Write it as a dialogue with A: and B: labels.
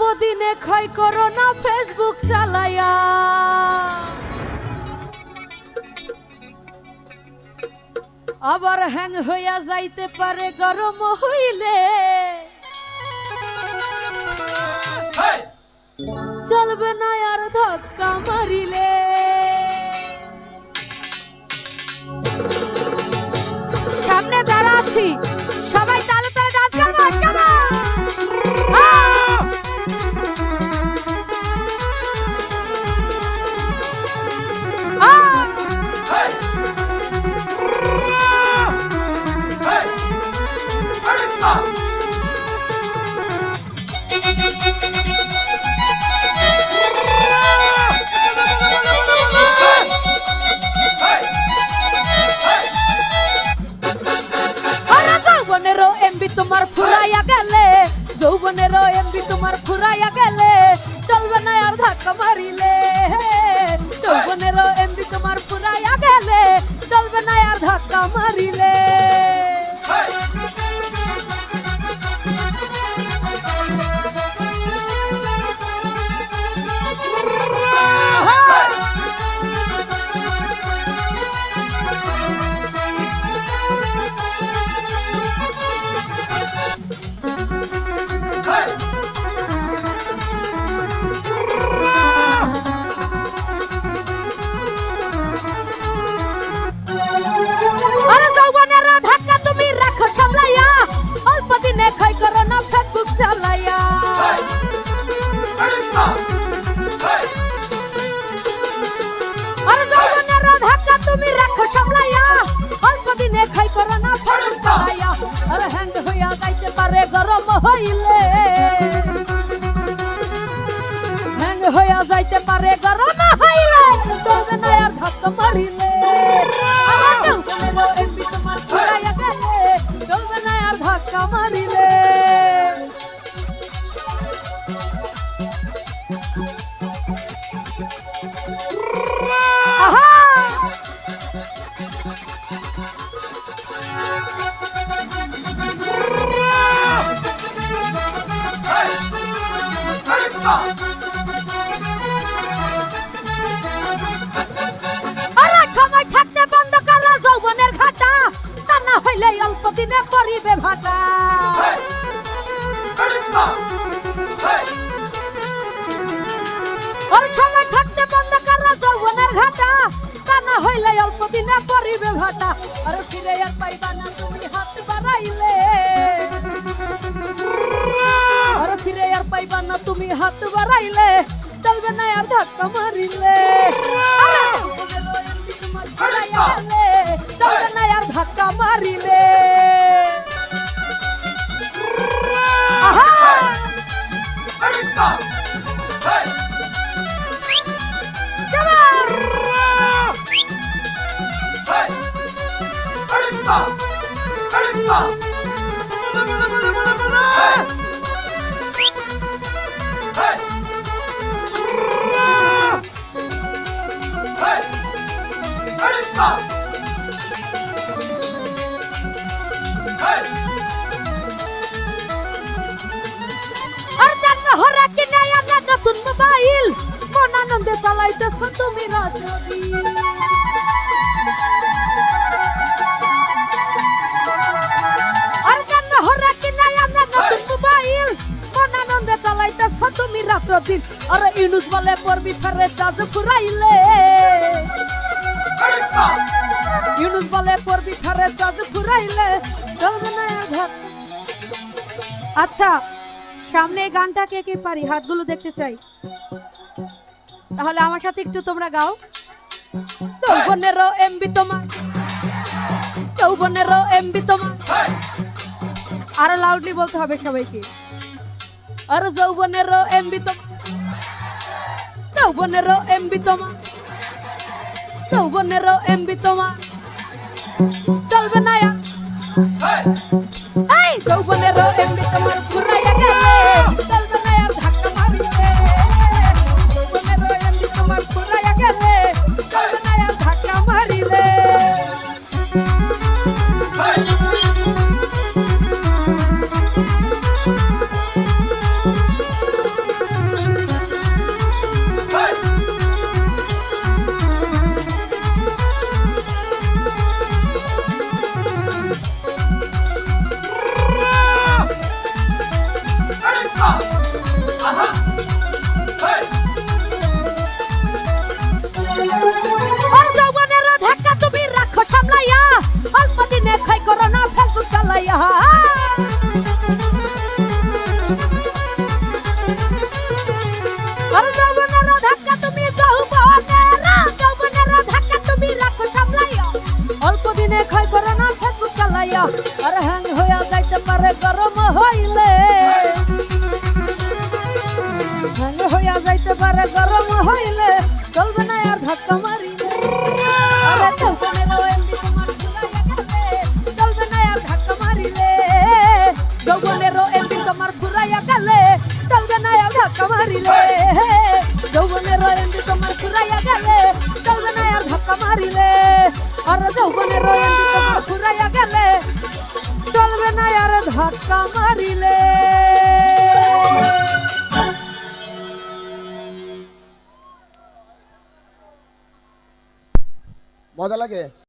A: অল্প দিনে ক্ষয় করো না ফেসবুক চালাইয়া, আবার হ্যাং হইয়া যাইতে পারে গরম হইলে। চলবে না আর ধাক্কা মারিলে। সামনে যারা আছি সবাই তালে তালে ডান্স করবো। তোমার ফুরাইয়া গেলে, যৌবনের এমবি তোমার ফুরাইয়া গেলে, চলবে না আর ধাক্কা মারিলে। যৌবনের এমবি তোমার ফুরাইয়া গেলে, চলবে না আর ধাক্কা মারিলে। তুমি রাখো সামলাইয়া, অল্প দিনে খাই করো না ফেসবুক চালাইয়া। আর হ্যাং হইয়া যাইতে পারে গরম হইলে, হ্যাং হইয়া যাইতে পারে গরম হইলে, চলবে না আর ধাক্কা মারিলে। আমার যৌবনের এমবি তোমার ফুরাইয়া গেলে, চলবে না আর ধাক্কা মারিলে। অল্প দিনে পরিবে ভাটা, সময় থাকতে বন্ধ করা যৌবনের ঘাটা, তা না হইলে অল্প দিনে পরিবে ভাটা। আর ফিরে আর পাইবা না তুমি হাত বাড়াইলে, আর ফিরে আর পাইবা না তুমি হাত বাড়াইলে, চলবে না আর ধাক্কা মারিলে। চলবে না আর ধাক্কা মারিলে। নতুন মোবাইল মন আনন্দে চালাইতেছ তুমি রাজদিন, আর কেন হরে কিনাই আমরা নতুন মোবাইল মন আনন্দে চালাইতেছ তুমি রাত্র দিন। আর ইউনুস বলে পড়বি ফেরে জাজ ফুরাইলে, ইউনুস বলে পড়বি ফেরে জাজ ফুরাইলে, চলবে না আর। আচ্ছা সামনে এই গানটা কে কে পারি হাতগুলো দেখতে চাই, তাহলে আমার সাথে একটু তোমরা গাও। যৌবনের এমবি তোমার, যৌবনের এমবি তোমার, আরো লাউডলি বলতে হবে সবাইকে। আর যৌবনের এমবি তোমার, যৌবনের এমবি তোমার, যৌবনের এমবি তোমার, চলবে না এই যৌবনের এমবি তোমার ফুরাইয়া গেলে, চলবে না আর ধাক্কা মারিলে। যৌবনের এমবি তোমার ফুরাইয়া গেলে, চলবে না আর ধাক্কা মারিলে। হ্যাং হইয়া যাইতে পারে গরম হইলে, হ্যাং হইয়া যাইতে পারে গরম হইলে, চলবে না আর ধাক্কা মারিলে। আরে যৌবনেরও এমবি তোমার ফুরাইয়া গেলে, চলবে না আর ধাক্কা মারিলে। যৌবনেরও এমবি তোমার ফুরাইয়া গেলে, চলবে না আর ধাক্কা মারিলে। আরে যৌবনেরও এমবি তোমার ফুরাইয়া গেলে, চলবে না আর ধাক্কা মারিলে।
B: মজা লাগে।